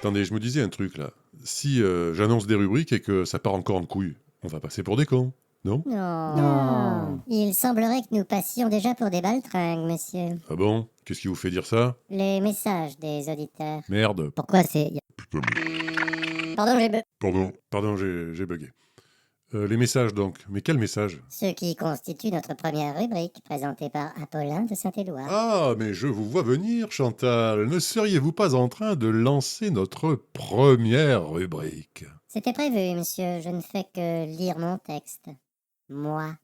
Attendez, je me disais un truc là. Si j'annonce des rubriques et que ça part encore en couille, on va passer pour des cons, non? Non. Il semblerait que nous passions déjà pour des baltringues, monsieur. Ah bon? Qu'est-ce qui vous fait dire ça? Les messages des auditeurs. Merde. Pourquoi c'est... Putain, mais... Pardon, Pardon, j'ai bugué. Les messages donc. Mais quels messages? Ce qui constitue notre première rubrique, présentée par Apollin de Saint-Éloi. Ah, mais je vous vois venir, Chantal. Ne seriez-vous pas en train de lancer notre première rubrique? C'était prévu, monsieur. Je ne fais que lire mon texte. Moi.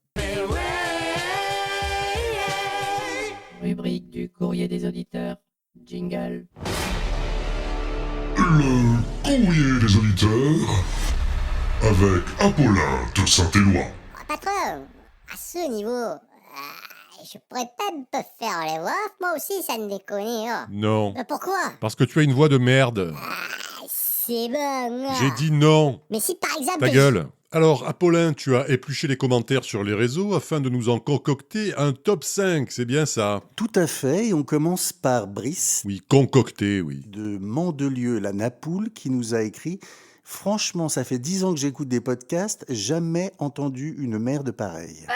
Rubrique du courrier des auditeurs. Jingle. Le courrier des auditeurs avec Apollin de Saint-Éloi. Patron, à ce niveau, je pourrais pas te faire les voix. Moi aussi, ça ne déconne. Hein. Non. Pourquoi? Parce que tu as une voix de merde. C'est bon. J'ai dit non. Mais si par exemple... Ta gueule. Alors, Apollin, tu as épluché les commentaires sur les réseaux afin de nous en concocter un top 5, c'est bien ça? Tout à fait, et on commence par Brice Oui, concocter, oui. de Mandelieu-la-Napoule qui nous a écrit « Franchement, ça fait 10 ans que j'écoute des podcasts, jamais entendu une merde pareille.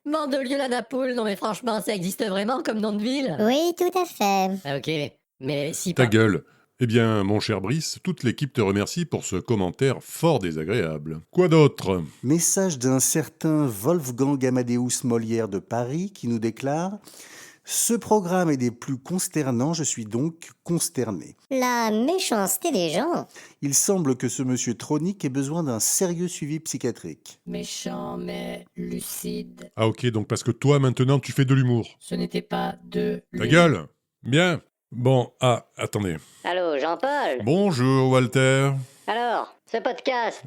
Mandelieu-la-Napoule, non mais franchement, ça existe vraiment comme nom de ville? Oui, tout à fait. Ah, ok, mais si Ta pas... gueule. Eh bien, mon cher Brice, toute l'équipe te remercie pour ce commentaire fort désagréable. Quoi d'autre? » Message d'un certain Wolfgang Amadeus Molière de Paris qui nous déclare « Ce programme est des plus consternants, je suis donc consterné. La méchanceté des gens. Il semble que ce monsieur Tronic ait besoin d'un sérieux suivi psychiatrique. Méchant, mais lucide. Ah ok, donc parce que toi, maintenant, tu fais de l'humour. Ce n'était pas de... Ta gueule. Bien. Bon, attendez. Allô, Jean-Paul? Bonjour, Walter. Alors, ce podcast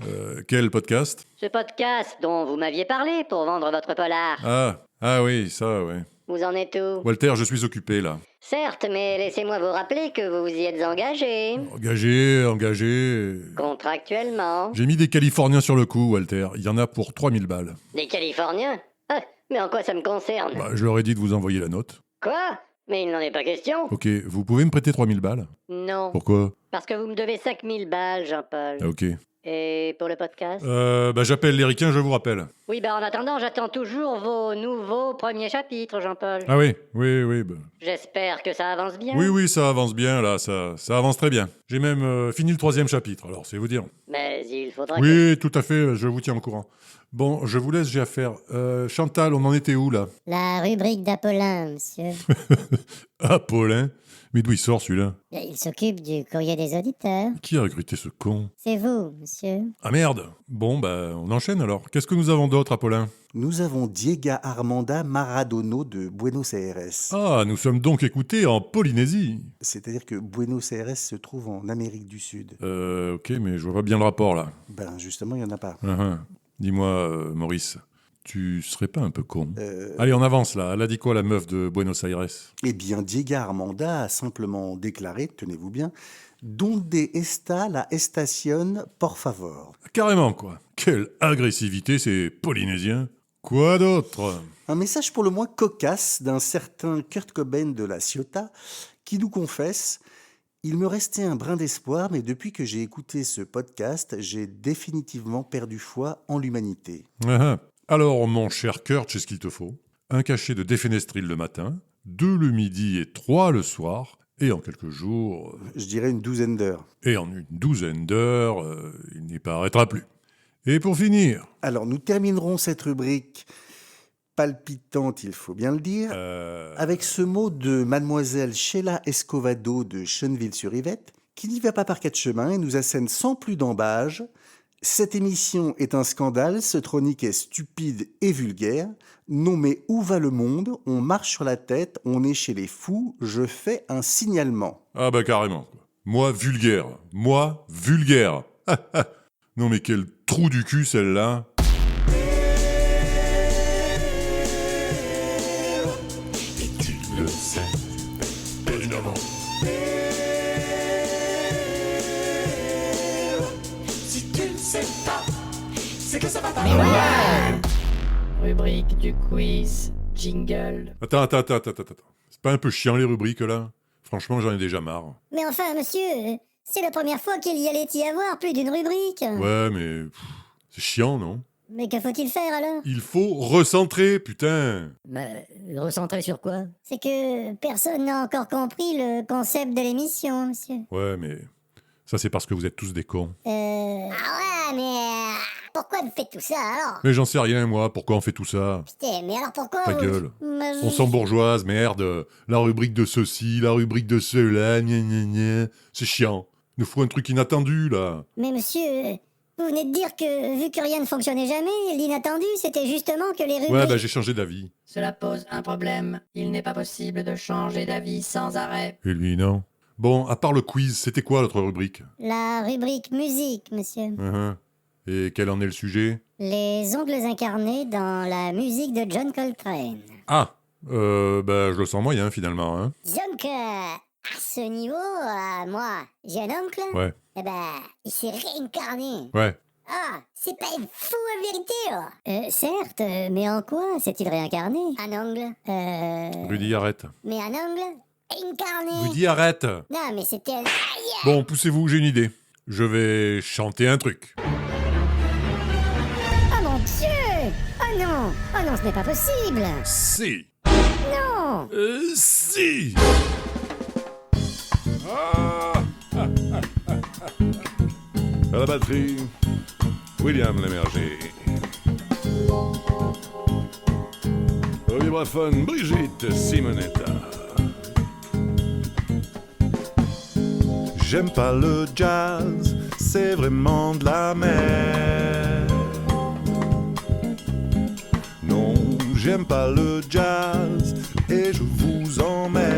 Quel podcast? Ce podcast dont vous m'aviez parlé pour vendre votre polar, Ah oui, ça, ouais. vous en êtes où? Walter, je suis occupé, là. Certes, mais laissez-moi vous rappeler que vous vous y êtes engagé. Engagé... Contractuellement. J'ai mis des Californiens sur le coup, Walter. Il y en a pour 3000 balles. Des Californiens? Ah, mais en quoi ça me concerne? Bah, je leur ai dit de vous envoyer la note. Quoi? Mais il n'en est pas question. Ok, vous pouvez me prêter 3000 balles? Non. Pourquoi? Parce que vous me devez 5000 balles, Jean-Paul. Ah, ok. Et pour le podcast? J'appelle les ricains, je vous rappelle. Oui, en attendant, j'attends toujours vos nouveaux premiers chapitres, Jean-Paul. Ah oui. J'espère que ça avance bien. Oui, ça avance bien, là, ça avance très bien. J'ai même fini le 3e chapitre, alors c'est vous dire. Mais il faudra Oui, tout à fait, je vous tiens au courant. Bon, je vous laisse, j'ai affaire. Chantal, on en était où, là? La rubrique d'Apollin, monsieur. Apollin? Mais d'où il sort, celui-là? Il s'occupe du courrier des auditeurs. Qui a recruté ce con? C'est vous, monsieur. Ah merde! Bon, on enchaîne alors. Qu'est-ce que nous avons d'autre, Apollin? Nous avons Diego Armanda Maradono de Buenos Aires. Ah, nous sommes donc écoutés en Polynésie. C'est-à-dire que Buenos Aires se trouve en Amérique du Sud. Ok, mais je vois pas bien le rapport, là. Ben justement, il n'y en a pas. Dis-moi, Maurice, tu serais pas un peu con? Allez, on avance, là. Elle a dit quoi, la meuf de Buenos Aires? Eh bien, Diego Armanda a simplement déclaré, tenez-vous bien, « Donde está la estación, por favor ?» Carrément, quoi. Quelle agressivité, ces Polynésiens. Quoi d'autre? Un message pour le moins cocasse d'un certain Kurt Cobain de la Ciotat qui nous confesse « Il me restait un brin d'espoir, mais depuis que j'ai écouté ce podcast, j'ai définitivement perdu foi en l'humanité. » Alors, mon cher Kurt, c'est ce qu'il te faut. Un cachet de défenestril le matin, 2 le midi et 3 le soir, et en quelques jours... Je dirais une douzaine d'heures. Et en une douzaine d'heures, il n'y paraîtra plus. Et pour finir... Alors, nous terminerons cette rubrique palpitante, il faut bien le dire, avec ce mot de mademoiselle Sheila Escovado de Chennevières-sur-Yvette, qui n'y va pas par 4 chemins et nous assène sans plus d'embâge. Cette émission est un scandale, ce Tronic est stupide et vulgaire. Non mais où va le monde? On marche sur la tête, on est chez les fous, je fais un signalement. Ah carrément. Quoi. Moi, vulgaire. Non mais quel trou du cul, celle-là. Le sais, évidemment. Si tu ne sais pas, c'est que ça va pas. Rubrique du quiz. Jingle. Attends. C'est pas un peu chiant les rubriques là? Franchement, j'en ai déjà marre. Mais enfin, monsieur, c'est la première fois qu'il y allait y avoir plus d'une rubrique. Ouais, mais... c'est chiant, non? Mais que faut-il faire alors? Il faut recentrer, putain! Bah, recentrer sur quoi? C'est que personne n'a encore compris le concept de l'émission, monsieur. Ouais, mais... ça, c'est parce que vous êtes tous des cons. Ah ouais, mais pourquoi vous faites tout ça alors? Mais j'en sais rien, moi. Pourquoi on fait tout ça? Putain, mais alors pourquoi Ta vous- gueule. Mais je- On s'en bourgeoise, merde. La rubrique de ceci, la rubrique de cela, gna gna gna. C'est chiant. Il nous faut un truc inattendu, là. Mais monsieur, vous venez de dire que vu que rien ne fonctionnait jamais, l'inattendu c'était justement que les rubriques... Ouais, bah j'ai changé d'avis. Cela pose un problème. Il n'est pas possible de changer d'avis sans arrêt. Et lui, non. Bon, à part le quiz, c'était quoi l'autre rubrique? La rubrique musique, monsieur. Et quel en est le sujet? Les ongles incarnés dans la musique de John Coltrane. Ah, bah je le sens moyen, finalement, hein. Disons que, à ce niveau, moi, j'ai un oncle. Ouais, Eh ben, il s'est réincarné. ouais. Ah, c'est pas une fou en vérité, oh. Certes, mais en quoi s'est-il réincarné? Un ongle. Rudy, arrête. Mais un ongle incarné. Rudy, arrête! Non, mais c'était un... Bon, poussez-vous, j'ai une idée. Je vais chanter un truc. Oh mon Dieu! Oh non! Oh non, ce n'est pas possible! Si! Non! Si! À la batterie, William Lémerger. Au vibraphone, Brigitte Simonetta. J'aime pas le jazz, c'est vraiment de la merde. Non, j'aime pas le jazz et je vous emmerde.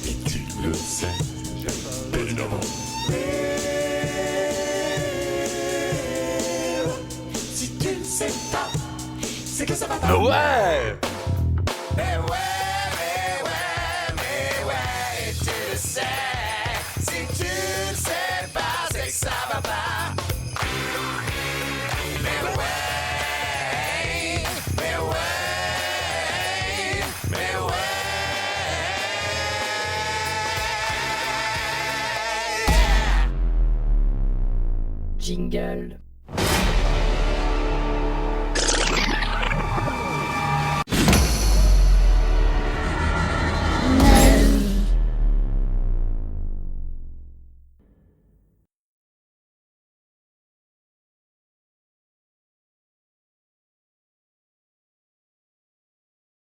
Et tu le sais, et non. Si tu ne sais pas, c'est que ça va pas. Ouais!